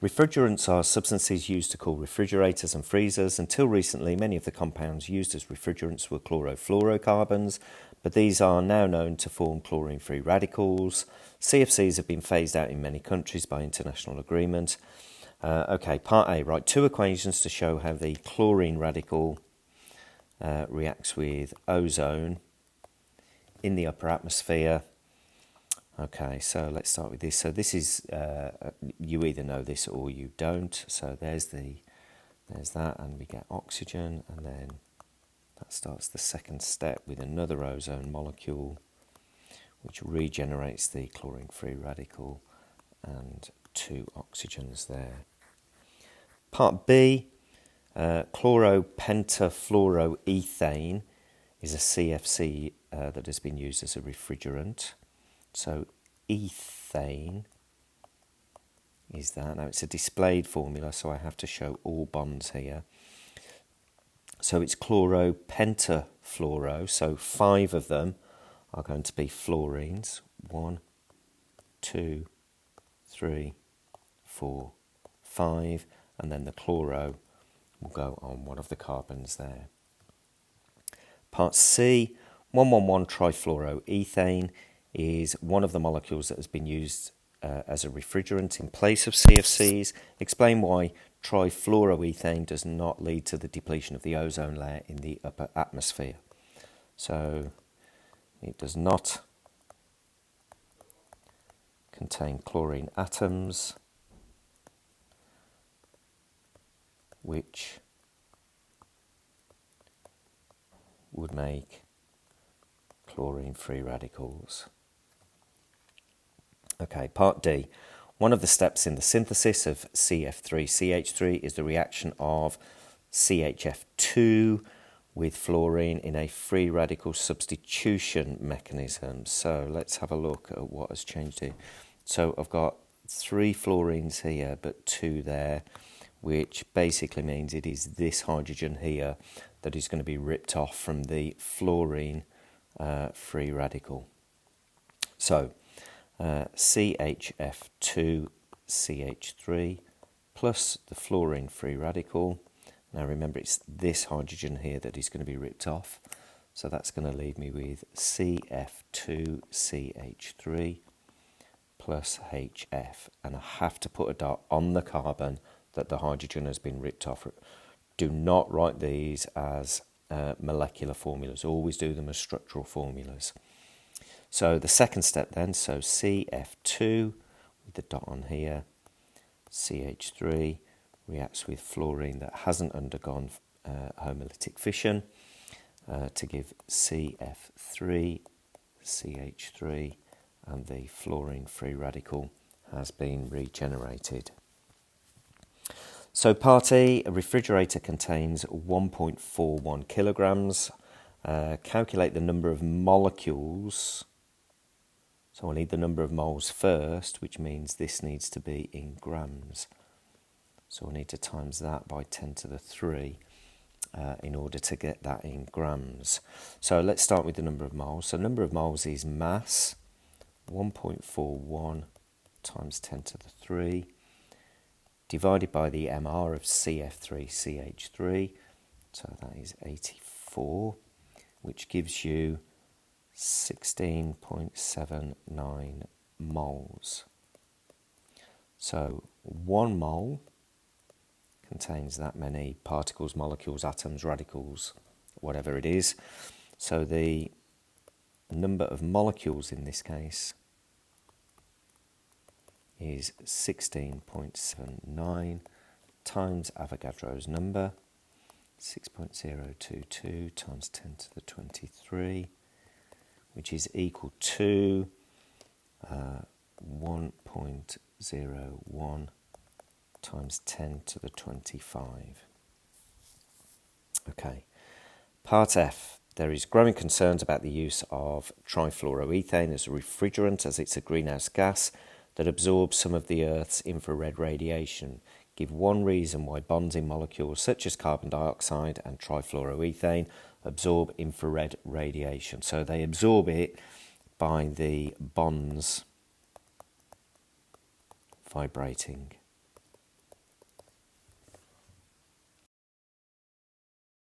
Refrigerants are substances used to cool refrigerators and freezers. Until recently, many of the compounds used as refrigerants were chlorofluorocarbons, but these are now known to form chlorine-free radicals. CFCs have been phased out in many countries by international agreement. Okay, part A, write two equations to show how the chlorine radical reacts with ozone in the upper atmosphere. Okay, so let's start with this. So this is, you either know this or you don't. So there's that, and we get oxygen, and then that starts the second step with another ozone molecule, which regenerates the chlorine-free radical, and two oxygens there. Part B, chloropentafluoroethane is a CFC that has been used as a refrigerant. So ethane is that. Now it's a displayed formula, so I have to show all bonds here. So it's chloropentafluoro, so 5 of them are going to be fluorines. 1, 2, 3, 4, 5, and then the chloro will go on one of the carbons there. Part C, 1,1,1-trifluoroethane is one of the molecules that has been used as a refrigerant in place of CFCs. Explain why trifluoroethane does not lead to the depletion of the ozone layer in the upper atmosphere. So it does not contain chlorine atoms, which would make chlorine-free radicals. Okay, part D. One of the steps in the synthesis of CF3CH3 is the reaction of CHF2 with fluorine in a free radical substitution mechanism. So let's have a look at what has changed here. So I've got 3 fluorines here, but 2 there, which basically means it is this hydrogen here that is going to be ripped off from the fluorine free radical. So CHF2CH3 plus the fluorine free radical. Now remember, it's this hydrogen here that is going to be ripped off. So that's going to leave me with CF2CH3 plus HF. And I have to put a dot on the carbon that the hydrogen has been ripped off. Do not write these as molecular formulas. Always do them as structural formulas. So the second step then, so CF2 with the dot on here, CH3 reacts with fluorine that hasn't undergone homolytic fission to give CF3, CH3, and the fluorine free radical has been regenerated. So part E, a refrigerator contains 1.41 kilograms. Calculate the number of molecules. So I need the number of moles first, which means this needs to be in grams. So I need to times that by 10 to the 3 in order to get that in grams. So let's start with the number of moles. So number of moles is mass, 1.41 times 10 to the 3, divided by the MR of CF3CH3, so that is 84, which gives you 16.79 moles. So 1 mole contains that many particles, molecules, atoms, radicals, whatever it is. So the number of molecules in this case is 16.79 times Avogadro's number, 6.022 times 10 to the 23, which is equal to 1.01 times 10 to the 25. Okay, part F. There is growing concerns about the use of trifluoroethane as a refrigerant, as it's a greenhouse gas that absorbs some of the Earth's infrared radiation. Give one reason why bonds in molecules such as carbon dioxide and trifluoroethane absorb infrared radiation. So they absorb it by the bonds vibrating.